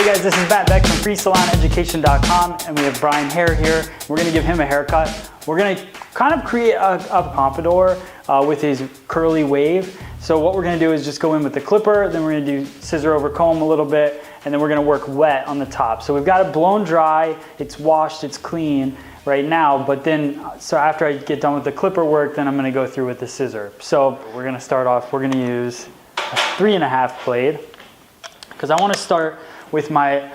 guys, this is Matt Beck from FreeSalonEducation.com, and we have Brian Hare here. We're going to give him a haircut. We're going to kind of create a pompadour with his curly wave. So what we're going to do is just go in with the clipper, then we're going to do scissor over comb a little bit, and then we're going to work wet on the top. So we've got it blown dry, it's washed, it's clean right now, but then, so after I get done with the clipper work, then I'm going to go through with the scissor. So we're going to start off, we're going to use a 3.5 blade, because I want to start with my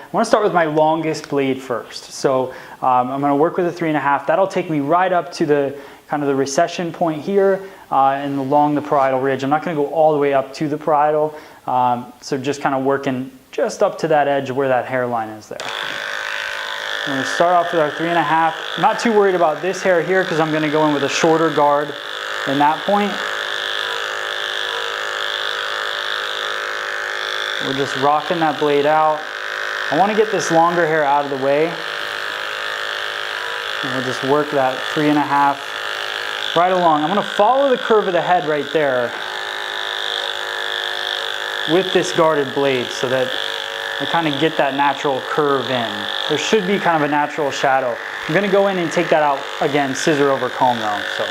longest blade first. So I'm going to work with a 3.5. That'll take me right up to the kind of the recession point here and along the parietal ridge. I'm not going to go all the way up to the parietal, so just kind of working just up to that edge where that hairline is there. I'm going to start off with our 3.5. I'm not too worried about this hair here because I'm going to go in with a shorter guard in that point. We're just rocking that blade out. I want to get this longer hair out of the way. And we'll just work that 3.5 right along. I'm going to follow the curve of the head right there with this guarded blade so that I kind of get that natural curve in. There should be kind of a natural shadow. I'm going to go in and take that out again, scissor over comb though. So.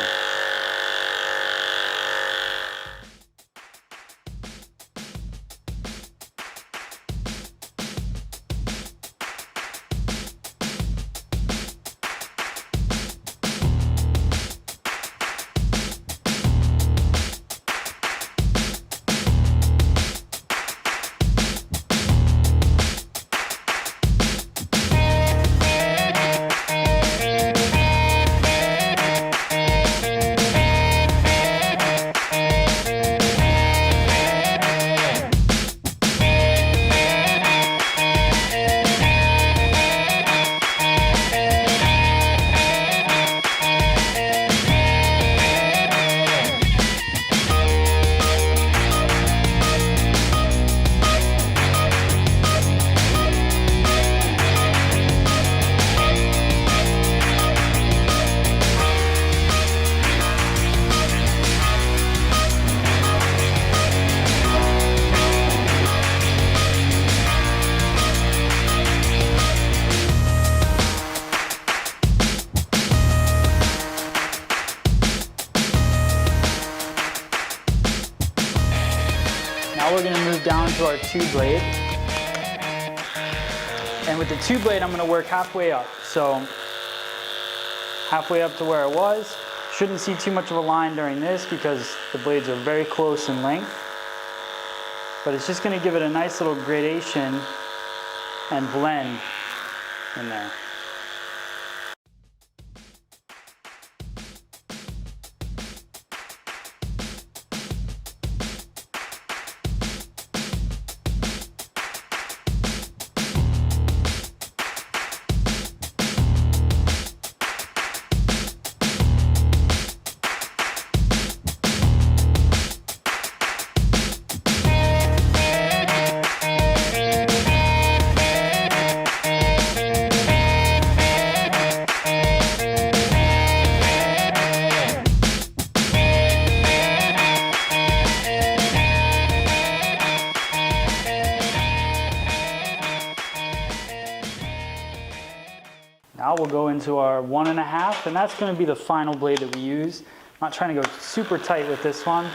Now we're going to move down to our 2-blade. And with the 2-blade, I'm going to work halfway up. So halfway up to where I was. Shouldn't see too much of a line during this because the blades are very close in length. But it's just going to give it a nice little gradation and blend in there. Now we'll go into our 1.5, and that's going to be the final blade that we use. I'm not trying to go super tight with this one.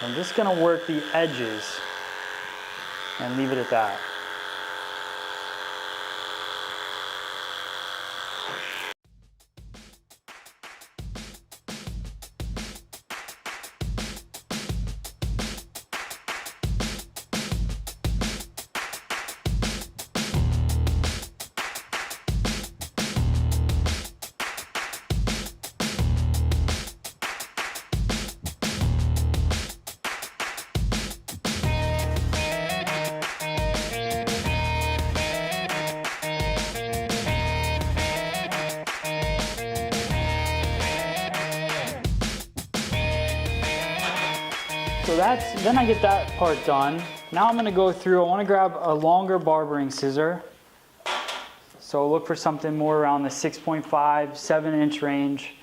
I'm just going to work the edges and leave it at that. So then I get that part done. Now I'm going to go through, I want to grab a longer barbering scissor. So look for something more around the 6.5, 7-inch range.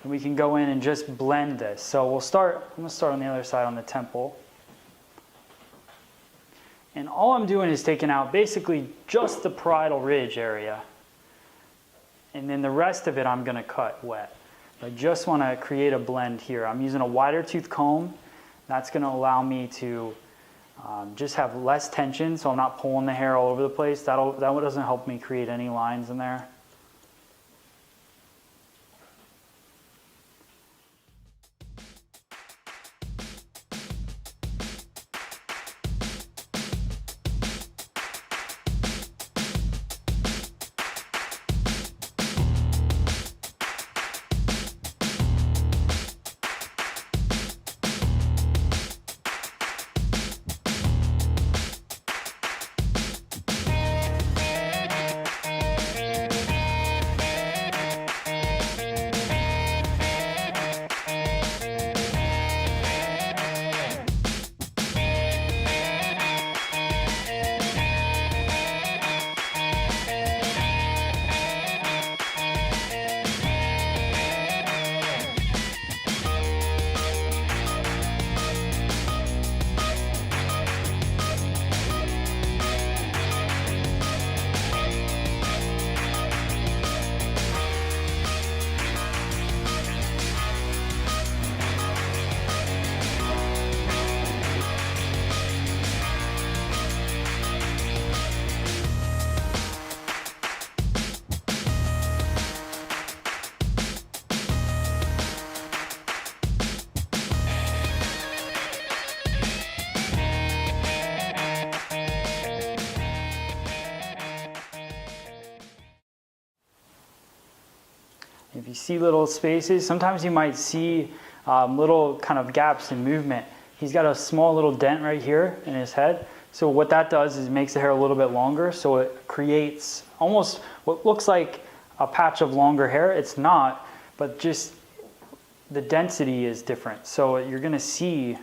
And we can go in and just blend this. So I'm gonna start on the other side on the temple. And all I'm doing is taking out basically just the parietal ridge area. And then the rest of it I'm gonna cut wet. I just wanna create a blend here. I'm using a wider tooth comb. That's gonna allow me to just have less tension, so I'm not pulling the hair all over the place. That doesn't help me create any lines in there. If you see little spaces, sometimes you might see little kind of gaps in movement. He's got a small little dent right here in his head. So what that does is it makes the hair a little bit longer, so it creates almost what looks like a patch of longer hair. It's not, but just the density is different. So you're gonna see,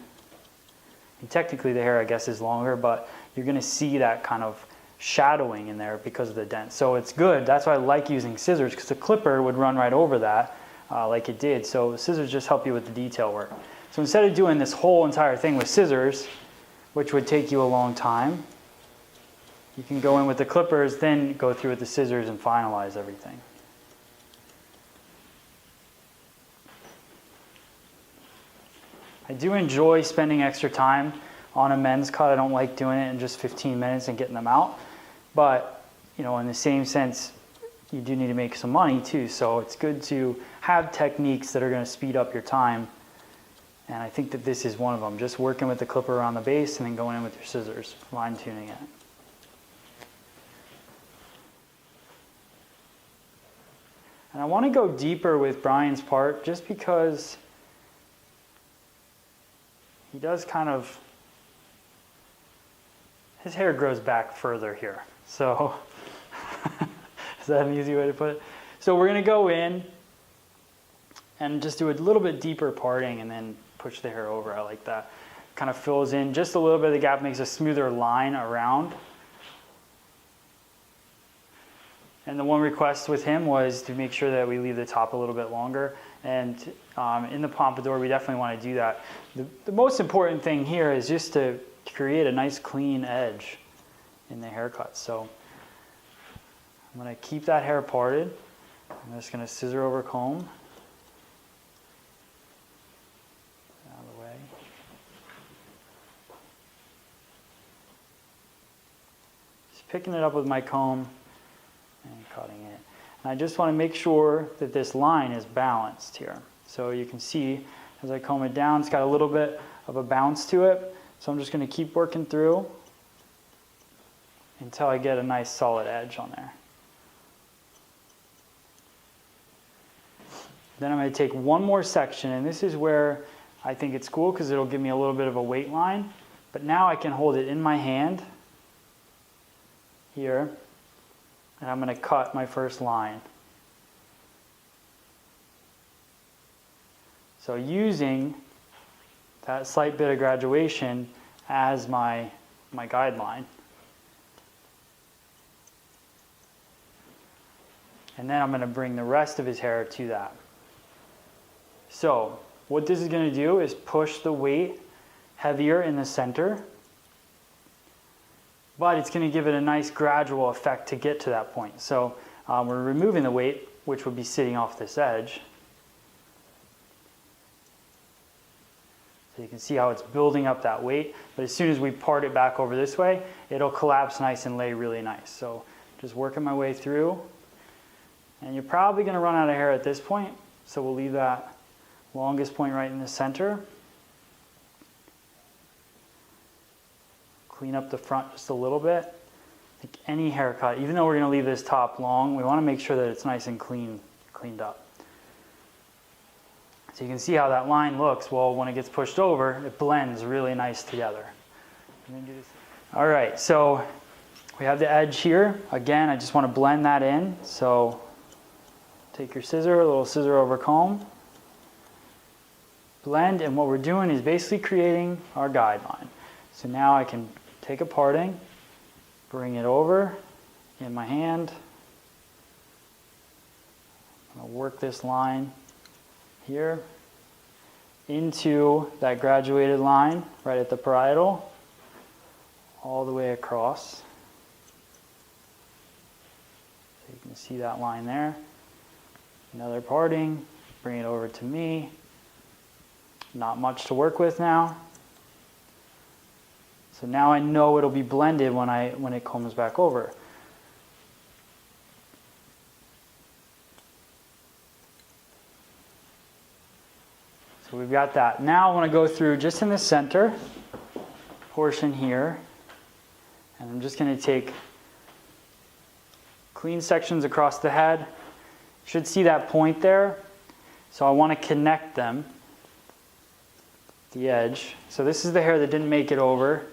and technically the hair I guess is longer, but you're gonna see that kind of shadowing in there because of the dent. So it's good. That's why I like using scissors, because the clipper would run right over that like it did. So scissors just help you with the detail work. So instead of doing this whole entire thing with scissors, which would take you a long time, you can go in with the clippers, then go through with the scissors and finalize everything. I do enjoy spending extra time on a men's cut. I don't like doing it in just 15 minutes and getting them out. But, you know, in the same sense, you do need to make some money too. So it's good to have techniques that are going to speed up your time. And I think that this is one of them. Just working with the clipper around the base and then going in with your scissors, fine tuning it. And I want to go deeper with Brian's part just because he does kind of, his hair grows back further here. So, is that an easy way to put it? So we're gonna go in and just do a little bit deeper parting and then push the hair over. I like that. Kind of fills in just a little bit of the gap, makes a smoother line around. And the one request with him was to make sure that we leave the top a little bit longer. And in the pompadour, we definitely want to do that. The most important thing here is just to create a nice clean edge in the haircut. So I'm going to keep that hair parted. I'm just going to scissor over comb. Out of the way. Just picking it up with my comb and cutting it. And I just want to make sure that this line is balanced here. So you can see as I comb it down, it's got a little bit of a bounce to it. So I'm just going to keep working through until I get a nice solid edge on there. Then I'm going to take one more section, and this is where I think it's cool because it'll give me a little bit of a weight line. But now I can hold it in my hand here, and I'm going to cut my first line. So using that slight bit of graduation as my guideline. And then I'm going to bring the rest of his hair to that. So what this is going to do is push the weight heavier in the center, but it's going to give it a nice gradual effect to get to that point. So we're removing the weight, which would be sitting off this edge. So you can see how it's building up that weight, but as soon as we part it back over this way, it'll collapse nice and lay really nice. So just working my way through, and you're probably going to run out of hair at this point, so we'll leave that longest point right in the center. Clean up the front just a little bit. Like any haircut, even though we're going to leave this top long, we want to make sure that it's nice and cleaned up. So you can see how that line looks. Well, when it gets pushed over, it blends really nice together. All right, so we have the edge here. Again, I just want to blend that in. So take your scissor, a little scissor over comb, blend, and what we're doing is basically creating our guideline. So now I can take a parting, bring it over in my hand. I'm going to work this line here into that graduated line right at the parietal, all the way across. So you can see that line there. Another parting, bring it over to me. Not much to work with now. So now I know it'll be blended when it comes back over. So we've got that. Now I want to go through just in the center portion here, and I'm just going to take clean sections across the head. You should see that point there. So I want to connect them, the edge. So this is the hair that didn't make it over.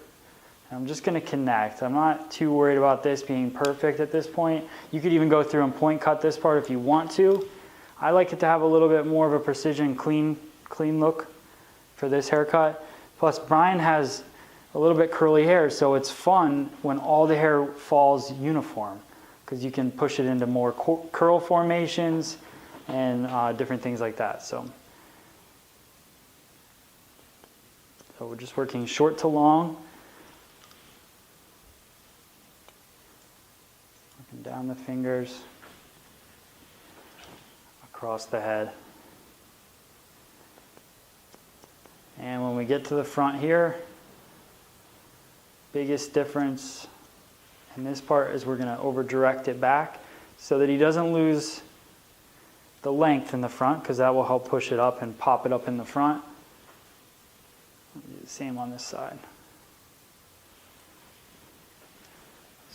I'm just going to connect. I'm not too worried about this being perfect at this point. You could even go through and point cut this part if you want to. I like it to have a little bit more of a precision, clean look for this haircut. Plus Brian has a little bit curly hair, so it's fun when all the hair falls uniform, because you can push it into more curl formations and different things like that. So we're just working short to long. Working down the fingers, across the head. And when we get to the front here, biggest difference in this part is we're going to over direct it back so that he doesn't lose the length in the front, because that will help push it up and pop it up in the front. I'll do the same on this side.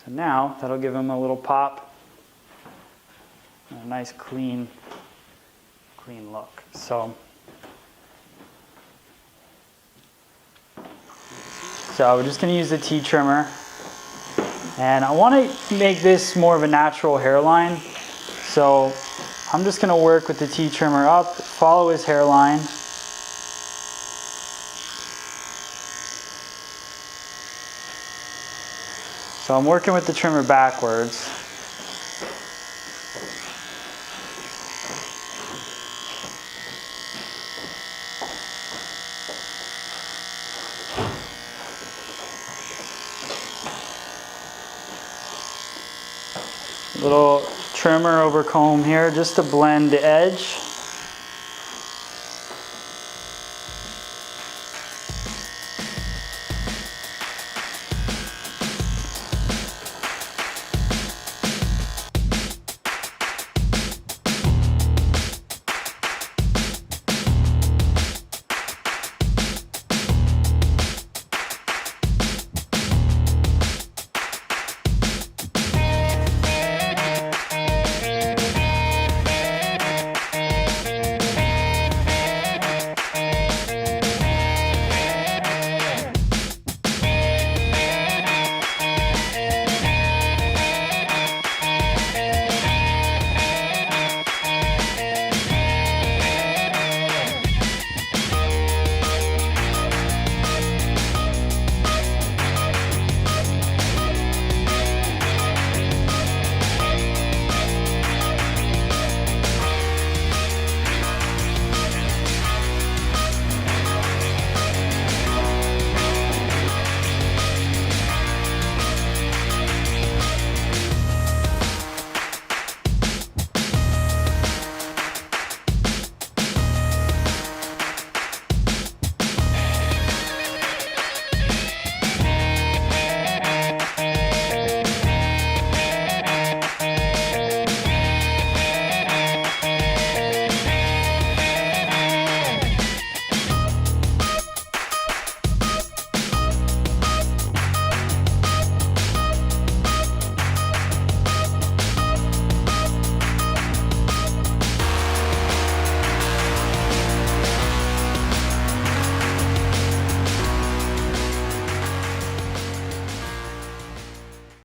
So now that'll give him a little pop and a nice clean look. So we're just going to use the T-trimmer, and I want to make this more of a natural hairline. So I'm just going to work with the T-trimmer up, follow his hairline. So I'm working with the trimmer backwards. Little trimmer over comb here just to blend the edge.